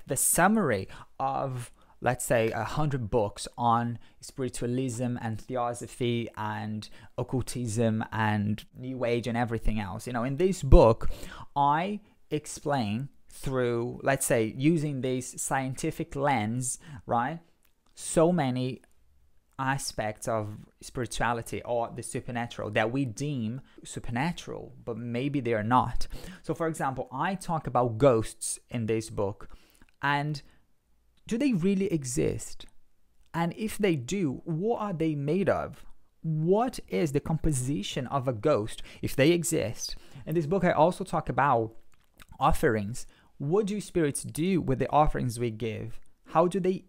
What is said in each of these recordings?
the summary of, let's say, 100 books on spiritualism and theosophy and occultism and New Age and everything else. You know, in this book, I explain through, let's say, using this scientific lens, right, so many aspects of spirituality or the supernatural that we deem supernatural, but maybe they are not. So, for example, I talk about ghosts in this book, and do they really exist? And if they do, what are they made of? What is the composition of a ghost if they exist? In this book, I also talk about offerings. What do spirits do with the offerings we give? How do they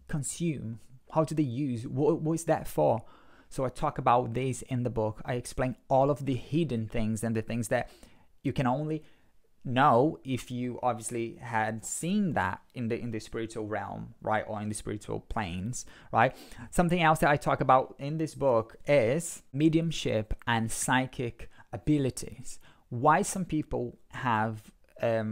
consume? How do they use? What is that for? So I talk about this in the book. I explain all of the hidden things and the things that you can only know if you obviously had seen that in the spiritual realm, right, or in the spiritual planes, right? Something else that I talk about in this book is mediumship and psychic abilities. Why some people have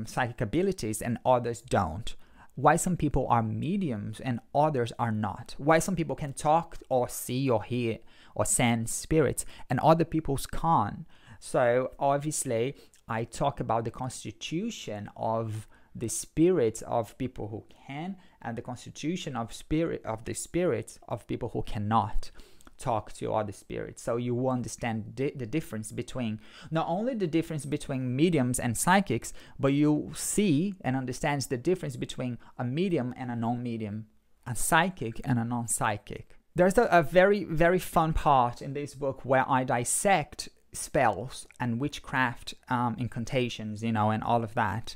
psychic abilities and others don't. Why some people are mediums and others are not. Why some people can talk or see or hear or sense spirits and other people's can't. So obviously I talk about the constitution of the spirits of people who can, and the constitution of the spirits of people who cannot talk to other spirits. So you will understand the difference between, not only the difference between mediums and psychics, but you see and understand the difference between a medium and a non-medium, a psychic and a non-psychic. There's a very, very fun part in this book where I dissect spells and witchcraft incantations, you know, and all of that.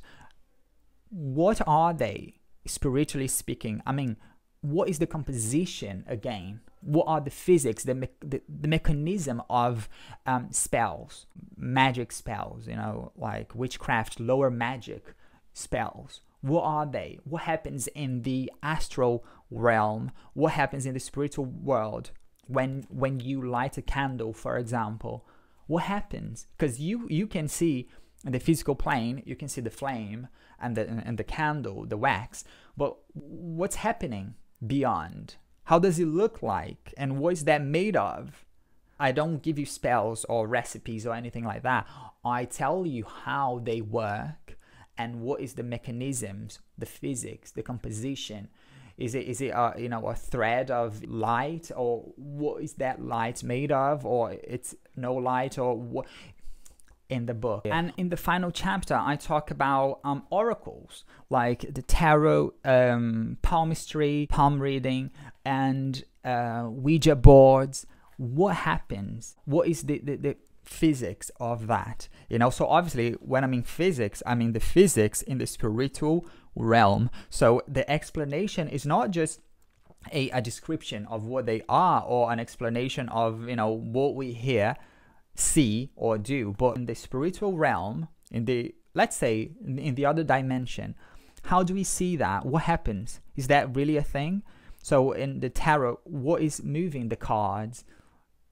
What are they, spiritually speaking? I mean, what is the composition again? What are the physics, the mechanism of spells, magic spells, you know, like witchcraft, lower magic spells? What are they? What happens in the astral realm? What happens in the spiritual world when you light a candle, for example? What happens? Because you can see in the physical plane, you can see the flame and the candle, the wax, but what's happening beyond? How does it look like? And what is that made of? I don't give you spells or recipes or anything like that. I tell you how they work and what is the mechanisms, the physics, the composition. Is it you know, a thread of light, or what is that light made of, or it's no light, or what? In the book. And in the final chapter, I talk about oracles, like the tarot, palmistry, palm reading, and Ouija boards. What happens? What is the physics of that? You know, so obviously when I mean physics, I mean the physics in the spiritual realm. So the explanation is not just a description of what they are, or an explanation of, you know, what we hear, see or do, but in the spiritual realm, in the, let's say, in the other dimension, how do we see that? What happens? Is that really a thing? So in the tarot, what is moving the cards?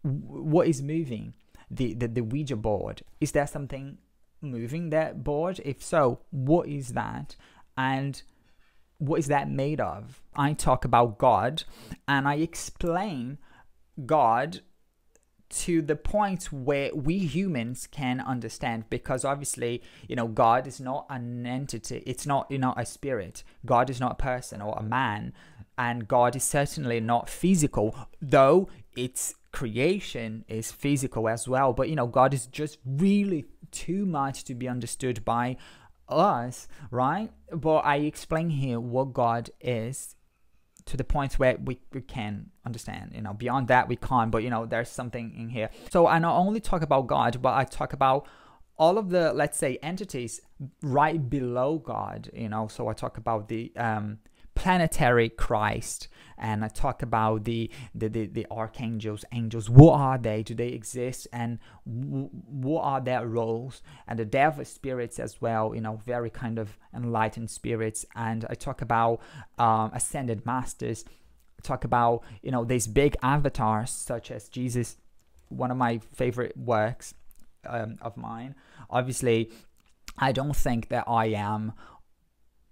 What is moving the Ouija board? Is there something moving that board? If so, what is that? And what is that made of? I talk about God, and I explain God to the point where we humans can understand, because obviously, you know, God is not an entity. It's not, you know, a spirit. God is not a person or a man, and God is certainly not physical, though its creation is physical as well. But, you know, God is just really too much to be understood by us, right? But I explain here what God is, to the point where we can understand. You know, beyond that we can't, but, you know, there's something in here. So I not only talk about God, but I talk about all of the, let's say, entities right below God, you know. So I talk about the planetary Christ, and I talk about the archangels, angels. What are they? Do they exist? And what are their roles? And the devil spirits as well, you know, very kind of enlightened spirits. And I talk about ascended masters. I talk about, you know, these big avatars such as Jesus, one of my favorite works of mine. Obviously, I don't think that I am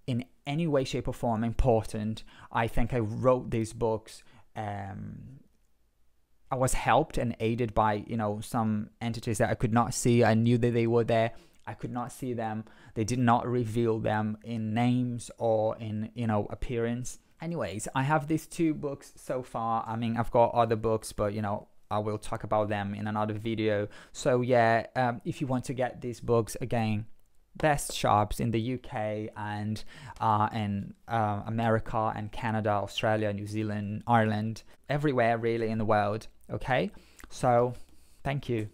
in any way, shape or form important. I think I wrote these books, I was helped and aided by, you know, some entities that I could not see. I knew that they were there. I could not see them. They did not reveal them in names or in, you know, appearance. Anyways, I have these 2 books so far. I mean, I've got other books, but, you know, I will talk about them in another video. So yeah, if you want to get these books, again, best shops in the UK and in America and Canada, Australia, New Zealand, Ireland, everywhere really in the world. Okay, so thank you.